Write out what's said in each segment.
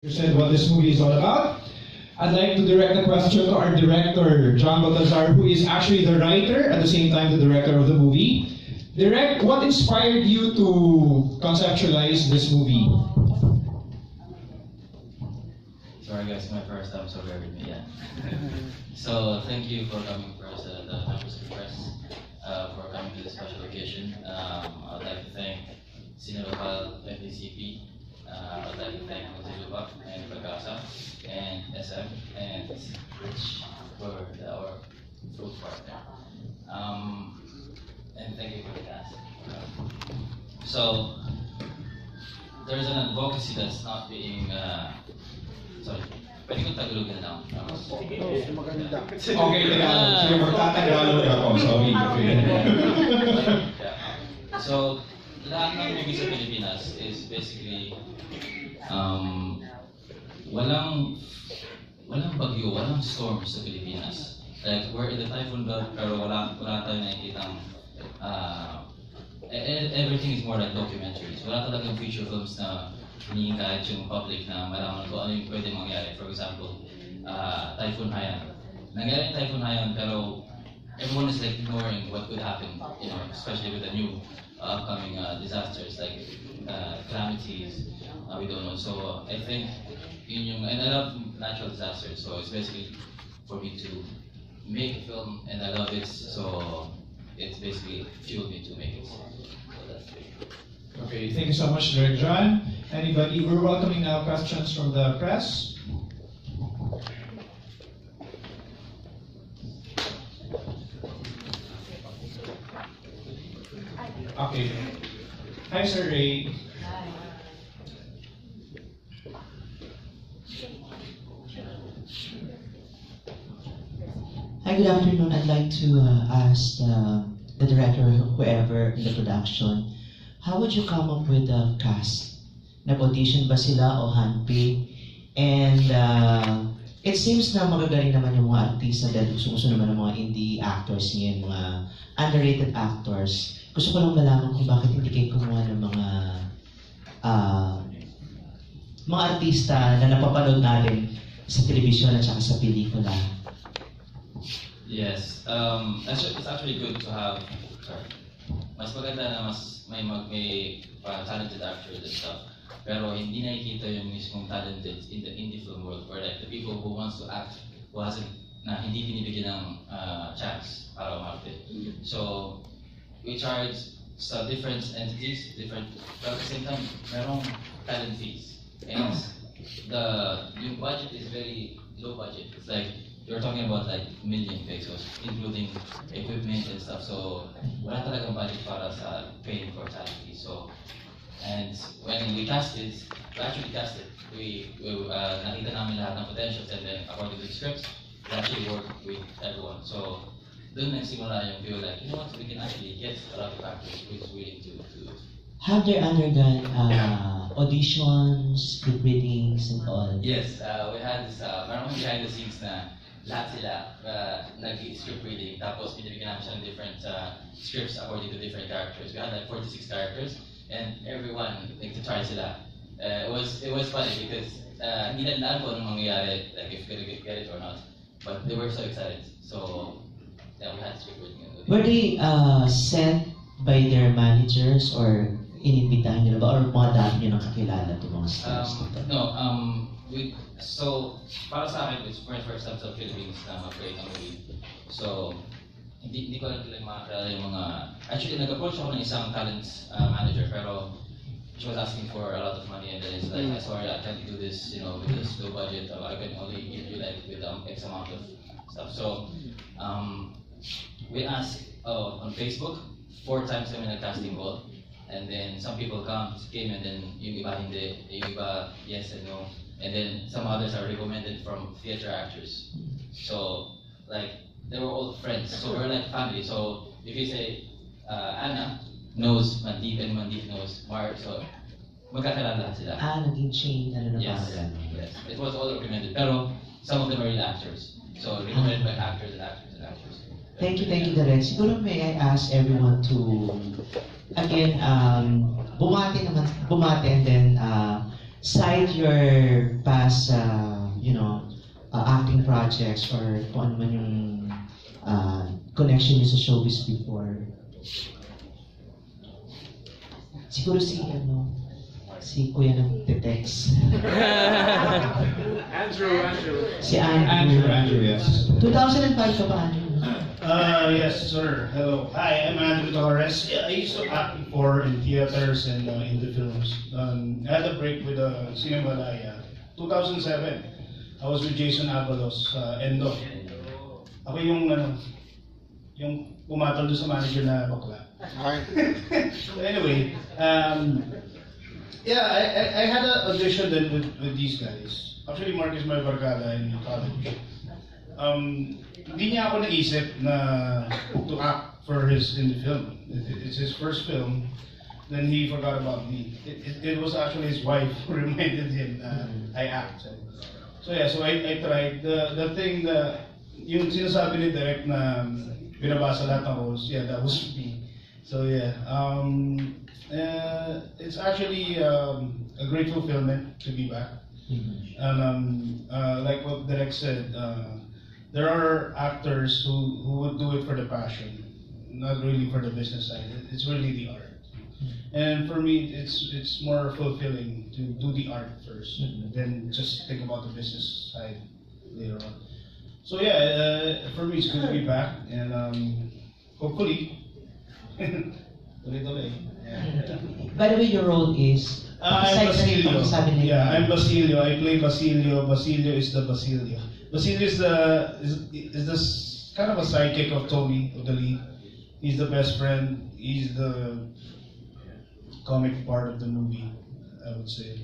Said what this movie is all about. I'd like to direct the question to our director, John Baltazar, who is actually the writer at the same time the director of the movie. Direct, what inspired you to conceptualize this movie? Sorry guys, my first time, so bear with me. Yeah. So thank you for coming first, the Campus Press, for coming to this special occasion. I would like to thank Sinalocal, FDCP. I would like to thank Jose Lubak and Pagasa and SM and Rich for our fruit partner. And thank you for the cast. So there's an advocacy that's not being sorry. Pwede ko Tagalogin na lang. Okay, sige, magtatagalog ako. Sorry. So, lahat ng movie sa Pilipinas is basically walang bagyo, walang storm sa Pilipinas. Like, we're in the typhoon belt, pero wala tayong nakikitang everything is more like documentaries. Wala talagang feature films na hinihingayat yung public na malaman kung ano yung pwede mangyari. For example, Typhoon Haiyan. Nangyari yung Typhoon Haiyan, pero everyone is like ignoring what could happen, especially with the new upcoming disasters like calamities. We don't know. So I think and I love natural disasters. So it's basically for me to make a film, and I love it. So it's basically fueled me to make it. So that's it. Okay, thank you so much, Direct John. Anybody? We're welcoming now questions from the press. Okay. Hi, Sir Ray. Hi, good afternoon. I'd like to ask the director, whoever in the production, how would you come up with the cast? Nag-audition ba sila o handpicked? And it seems na magagaling naman yung mga artista dahil gusto naman ng mga indie actors ngayon, mga underrated actors. Gusto ko lang malaman kung bakit hindi kayo kumuha ng mga artista na napapanood natin sa telebisyon at saka sa pelikula. Yes, it's actually good to have. Sorry, mas maganda na mas may talented actors and stuff. Pero hindi nakikita yung mismong talented in the indie film world, or like the people who wants to act, who hindi binibigyan ng chance para umarte. So we charge sa different entities, but at the same time, merong talent fees. And yung budget is very low budget. It's like, you're talking about like million pesos, including equipment and stuff. So, wala talagang budget para sa paying for talent fees. So, and when we casted, we nakita namin lahat ng potentials, and then according to the scripts, we actually worked with everyone. So, doon nagsimula yung feel like, you know what, we can actually get a lot of actors who is willing to Have they undergone auditions, script readings, and all? Yes, we had this, parang behind the scenes na lahat sila nag-script reading, tapos binibigyan namin siya ng different scripts according to different characters. We had like 46 characters, and everyone nag-try sila. It was funny because hindi na alam kung anong mangyayari, like if we're gonna get it or not, but they were so excited. So yeah, we had script reading. Were they sent by their managers or inimbitahan nila ba, or mga dati nyo nakakilala itong mga stars? So para sa akin, it's my first time sa Philippines na mag-create ng movie. So hindi ko alam makakilala yung mga, actually nag-approach ako ng isang talent manager, pero she was asking for a lot of money, and then it's like, sorry, I can't do this, with this low budget. I can only give you like with X amount of stuff. So we asked on Facebook 4 times kami nag-casting call, and then some people came, and then yung iba hindi, yung iba yes and no, and then some others are recommended from theater actors. So like they were all friends, so we're like family. So if you say Anna knows Mandeep, and Mandeep knows Mark, so magkakilala lahat sila. Naging chain, Yes, it was all recommended, pero some of them are real actors, so recommended by actors and actors and actors. Thank you, Direk. Siguro may I ask everyone to, again, bumati and then Aside your past, acting projects or kung ano man yung connection niyo sa showbiz before, siguro si Kuya ng Tetex. Andrew. Si Andrew. Andrew, yes. 2005 ka ba, Andrew? Yes, sir. Hello. Hi, I'm Andrew Torres. Yeah, I used to act before in theaters and in the films. I had a break with Cinemalaya. 2007. I was with Jason Avalos, Endo. Ako yung pumatol doon sa manager na bakla. So anyway, yeah, I had an audition then with these guys. Actually, Mark is my barkada in college. Hindi niya ako naisip na to act in the film. It's his first film. Then he forgot about me. It was actually his wife who reminded him that I act. So yeah, so I tried. The thing yung sinasabi ni Derek na binabasa lahat ng roles, yeah, that was me. So yeah, it's actually a great fulfillment to be back. And like what Derek said, there are actors who would do it for the passion, not really for the business side. It's really the art. And for me, it's more fulfilling to do the art first, than just think about the business side later on. So yeah, for me, it's good to be back, and hopefully, tuloy-tuloy. Yeah. By the way, your role is? I'm Basilio. Yeah, I'm Basilio. I play Basilio. Basilio is the Basilio. Basilio is this kind of a sidekick of Tony, of the lead. He's the best friend. He's the comic part of the movie, I would say.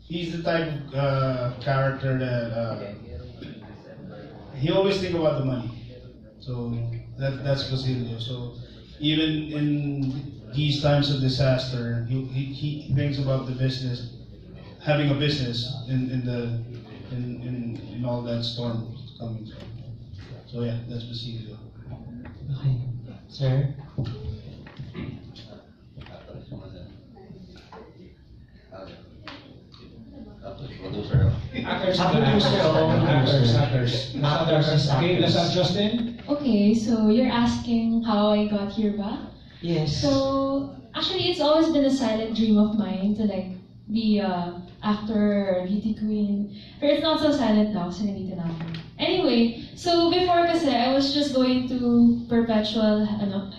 He's the type of character that he always think about the money. So that's Basilio. So even in these times of disaster, he thinks about the business, having a business in all that storm coming. So yeah, that's Basilio. Okay. Sir? Actors. Okay, let's have Justin. Okay, so you're asking how I got here ba? Yes. So, actually, it's always been a silent dream of mine to be a actor or beauty queen. But it's not so silent now, kasi nandito na ako. Anyway, so before kasi, I was just going to Perpetual,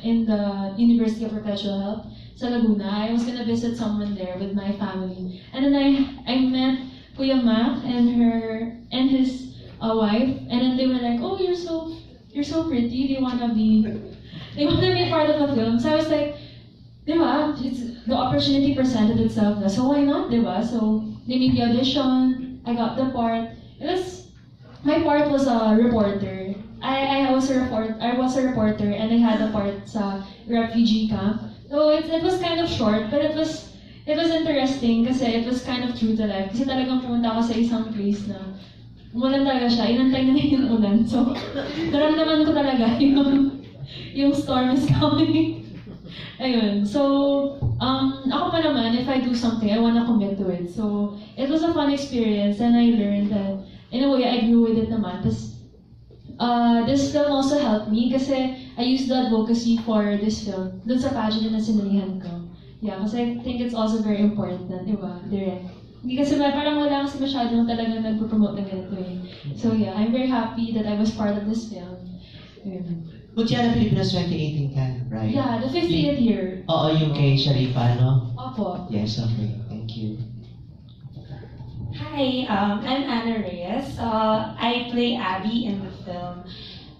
in the University of Perpetual Health sa Laguna. I was gonna visit someone there with my family. And then I met Kuya Mac and his wife, and then they were like, "Oh, you're so pretty. Do you wanna be part of a film?" So I was like, "Diba? The opportunity presented itself. So why not, diba?" So they made the audition. I got the part. My part was a reporter. I was a reporter, and I had a part sa refugee camp. So it was kind of short, but it was interesting kasi it was kind of true to life. Kasi talagang pumunta ako sa isang place na umulan talaga siya, inantay na yung ulan. So, naramdaman ko talaga yung storm is coming. Ayun. So, ako pa naman, if I do something, I wanna commit to it. So, it was a fun experience, and I learned that, in a way, I grew with it naman. This film also helped me kasi I used the advocacy for this film dun sa pageant na sinalihan ko. Yeah, kasi I think it's also very important, di ba? Direct. Hindi kasi parang wala kasi masyadong talagang nagpo-promote ng ganito eh. So yeah, I'm very happy that I was part of this film. Mutiara Pilipinas 2018 ka, right? Yeah, the 50th year. Oo, yung kay Sharifa, no? Opo. Yes, okay. Thank you. Hi, I'm Anna Reyes. I play Abby in the film.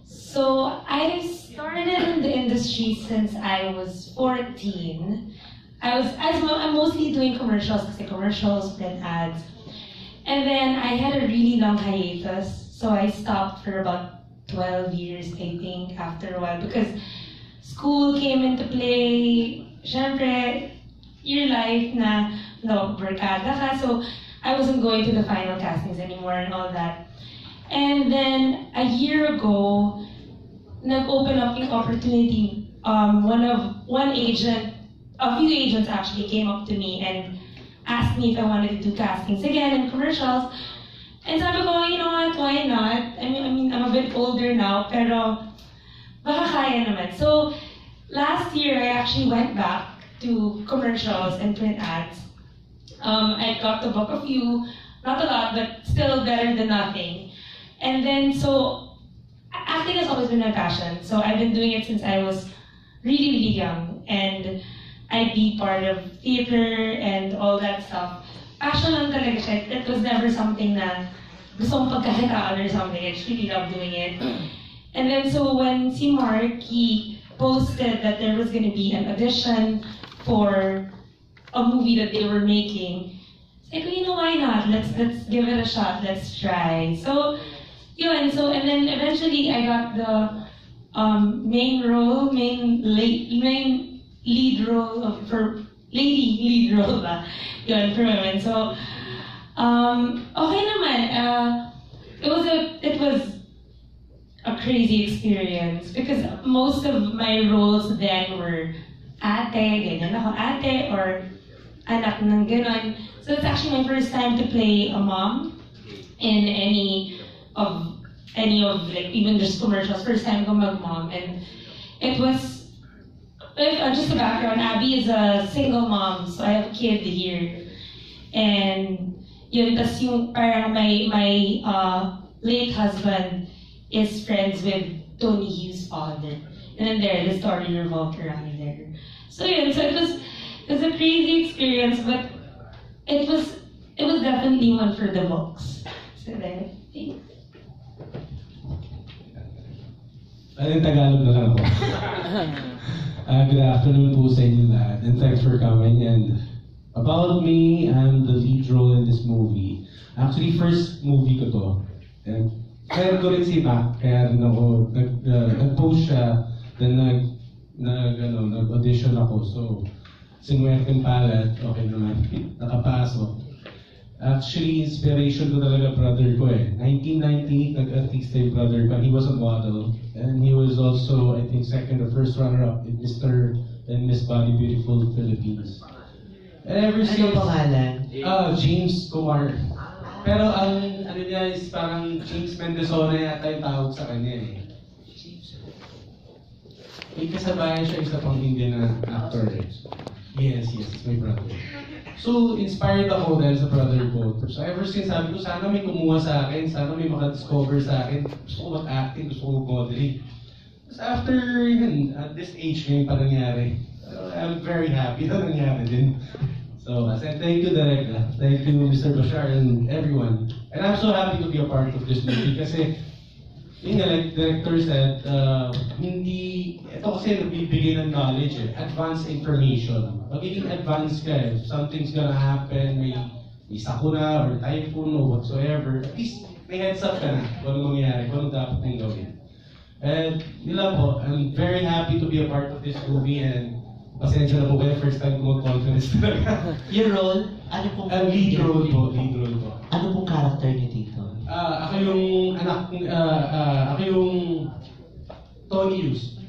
So I started in the industry since I was 14. I'm mostly doing commercials, kasi commercials, print ads. And then I had a really long hiatus, so I stopped for about 12 years, I think, after a while, because school came into play. Syempre, your life na barkada ka, so I wasn't going to the final castings anymore and all that. And then a year ago, nag-open up yung opportunity. A few agents actually came up to me and asked me if I wanted to do castings again and commercials. And sabi ko, you know what, why not? I mean, I'm a bit older now, pero baka kaya naman. So, last year, I actually went back to commercials and print ads. I got to book a few, not a lot, but still better than nothing. And then, so, acting has always been my passion. So I've been doing it since I was really, really young. And I'd be part of theater and all that stuff. Passion lang talaga siya. It was never something na gusto kong pagkakitaan or something. I just really love doing it. And then, so when si Mark, he posted that there was going to be an audition for a movie that they were making. So I go, you know, why not? Let's give it a shot. Let's try. So, yun. So, and then eventually I got the main lead role for lady lead role ba? Yun, for women. So, okay naman. It was a crazy experience because most of my roles then were ate, ganyan ako, ate, or anak ng ganon. So it's actually my first time to play a mom in any of like even just commercials. First time ko mag-mom, and it was just a background. Abby is a single mom, so I have a kid here, and yun, tas yung parang my late husband is friends with Tony Hughes' father, and then the story revolved around there. So yeah, so it was a crazy experience, but it was definitely one for the books. So there, thanks. Tagalog na lang ako. Good afternoon po sa inyo lahat, and thanks for coming. And about me, I'm the lead role in this movie. Actually, first movie ko to. And friend ko rin si Mac, kaya rin ako, nag-post siya, then nag-audition ako. So, sinuwerteng palad, okay naman, nakapasok. Actually, inspiration ko talaga brother ko eh. 1990, nag-artista yung brother ko. He was a model. And he was also, I think, second or first runner-up in Mr. and Miss Body Beautiful Philippines. And ever since... Ano pangalan? James Kumar. Pero ang ano niya is parang James Mendelsona yata yung tawag sa kanya eh. May kasabayan siya, isa pang Indian na actor eh. Yes, it's my brother. So, inspired ako dahil sa brother ko. So, ever since sabi ko, sana may kumuha sa akin, sana may makadiscover sa akin. Gusto ko mag-acting, gusto ko mag-modeling. Tapos after yun, at this age ngayon pa nangyari. I'm very happy na nangyari din. So, I said thank you, Director. Thank you, Mr. Bashar, and everyone. And I'm so happy to be a part of this movie kasi, yun nga, like Director said, ito kasi nagbibigay ng knowledge eh, advanced information. Magiging advanced ka eh, if something's gonna happen, may sakuna or typhoon or whatsoever, at least may heads up ka na kung ano mangyayari, kung ano dapat mong gawin. And yun lang po, I'm very happy to be a part of this movie and pasensya na po kayo, first time ko mag-conference talaga. Your role? Ano pong... Lead role po. Ano pong character niyo dito? Ako yung ako yung Tony Hughes.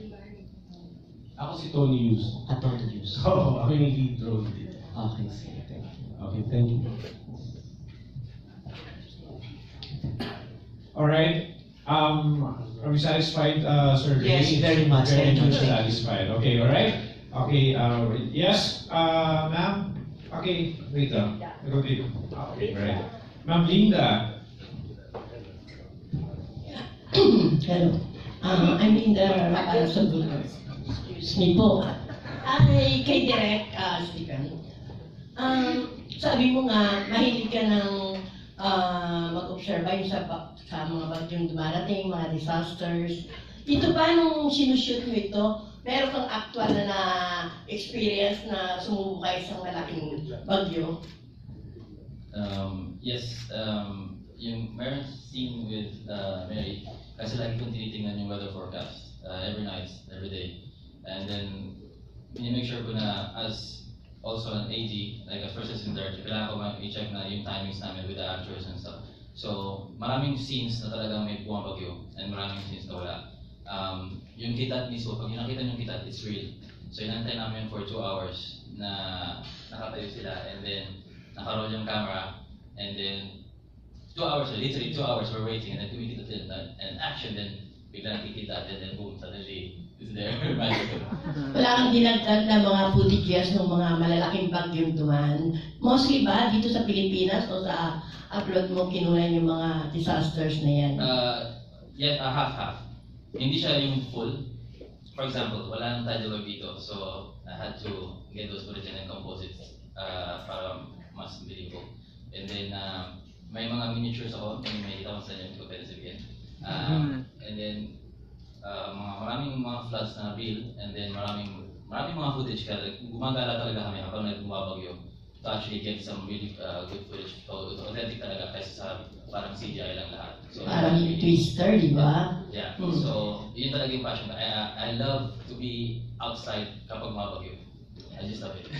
Ako si Tony Hughes. Tony Hughes. Oo, ako yung lead role dito. Okay, sige. Thank you. Okay, thank you. Alright. Are we satisfied, Sir? Yes, very much. Very much Thank you. satisfied. Okay, alright. Okay, yes, ma'am. Okay, wait lang. Go dito. Okay, right. Ma'am Linda. Hello. I'm Linda Saguno. Excuse me po. Ay, kay Direk Stephen. Sabi mo nga, mahilig ka ng mag-observe yung sa mga bagyong dumarating, mga disasters. Ito ba nung sinushoot mo ito, meron kang actual na experience na sumubukay sa malaking bagyo? Yes, yung meron scene with Mary, kasi lagi kong tinitingnan yung weather forecast every night, every day. And then, make sure ko na as also an AD, like a first assistant director, kailangan ko i-check na yung timings namin with the actors and stuff. So, maraming scenes na talagang may bumabagyo and maraming scenes na wala. Yung kitat mismo, pag yung nakita yung kitat, it's real. So, inantay namin for 2 hours na nakatayo sila and then nakaroll yung camera, and then 2 hours, literally 2 hours we're waiting, and then tumikita film, and action, then biglang nakikita, and then boom, suddenly, it's there, magical. Wala kang dinagdag na mga footages ng mga malalaking bagyong duman. Mostly ba dito sa Pilipinas o sa upload mo kinunan yung mga disasters na yan? Yeah, half-half. Hindi siya yung full. For example, wala nang tidal wave dito, so I had to get those footage and composites para mas believable. And then, may mga miniatures ako, may kita ko sa inyo, hindi ko pwede sabihin. And then, maraming mga floods na real, and then maraming mga footage kaya gumagala talaga kami habang nagbabagyo to actually get some really good footage. So, authentic talaga kaysa sa parang CGI lang lahat. So, Parang yung Twister, di ba? Yeah. So, yun talaga yung passion. I love to be outside kapag mabagyo. I just love it.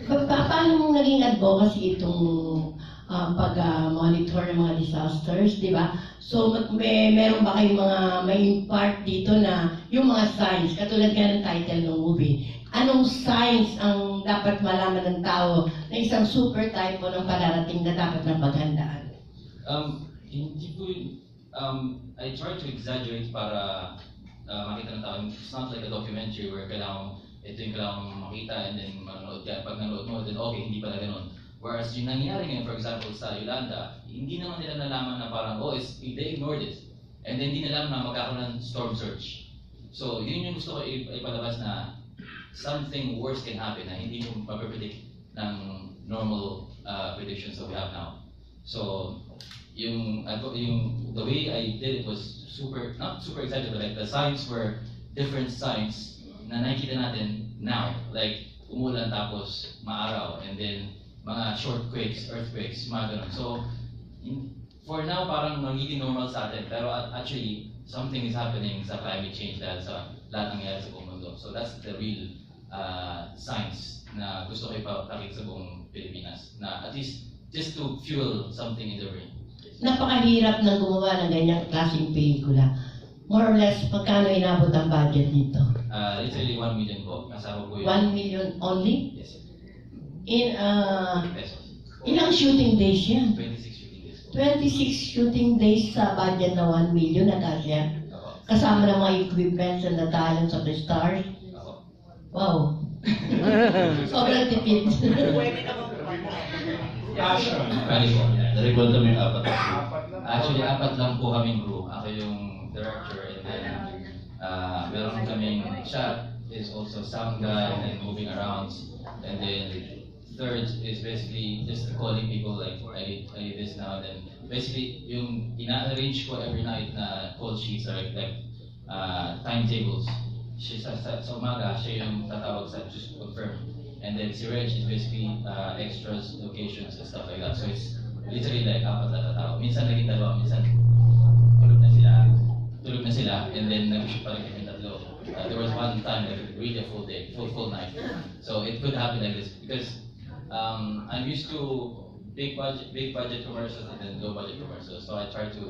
Paano mong naging advocacy itong pag-monitor ng mga disasters, di ba? So, meron ba kayong mga may part dito na yung mga signs, katulad nga ng title ng movie, anong signs ang dapat malaman ng tao na isang super typo ng palarating na dapat na paghandaan? Hindi ko, I try to exaggerate para makita ng tao. It's not like a documentary where ito yung kailangan makita and then manonood ka. Pag nanood mo, then okay, hindi pala ganun. Whereas yung nangyari ngayon, for example, sa Yolanda, hindi naman nila nalaman na parang, they ignored it. And then hindi nila alam na magkakaroon ng storm surge. So, yun yung gusto ko ipalabas na something worse can happen na hindi mo mapapredict ng normal predictions that we have now. So, the way I did it was not super excited, but like the signs were different signs na nakikita natin now. Like, umulan tapos maaraw, and then mga short quakes, earthquakes, mga ganun. So, for now, parang magiging normal sa atin, pero actually, something is happening sa climate change dahil sa lahat ng nangyayari sa buong mundo. So, that's the real science na gusto ko ipakita sa buong Pilipinas, na at least just to fuel something in the brain. Napakahirap na gumawa ng ganyang klaseng pelikula. More or less, magkano inabot ang budget dito? Literally 1 million po. Kasama po yun. 1 million only? Yes. Pesos. Ilang shooting days yan? 26 shooting days po. 26 shooting days sa budget na 1 million na kasya. Kasama ng mga equipments and the talents of the stars. Wow. Sobrang tipid. Bali po. Narekwento mo yung apat. Actually, 4 lang po kaming crew. Ako yung director, and then meron kaming shot is also sound guy and then moving around, and then third is basically just calling people like I need this now, and then basically yung ina-arrange ko every night na call sheets are like timetables. Sa umaga, siya yung tatawag sa just confirm, and then si Reg is basically extras, locations and stuff like that. So it's literally like 4 na tatawag. Minsan naging 2, minsan tulog na sila, and then nag-shoot pa rin kami 3. There was one time like really a full day, full night. So it could happen like this because I'm used to big budget commercials and then low budget commercials. So I try to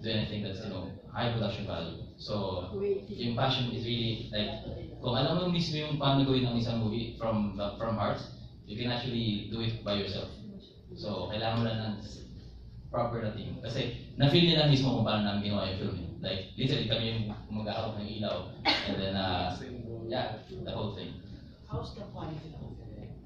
do anything that's high production value. So yung passion is really like kung alam mo mismo yung paano gawin ng isang movie from heart, you can actually do it by yourself. So kailangan mo lang ng proper na team. Kasi na-feel nila mismo kung paano namin ginawa yung film. Like, literally kami yung mag-aarap ng ilaw. And then, yeah, the whole thing. How's the quality of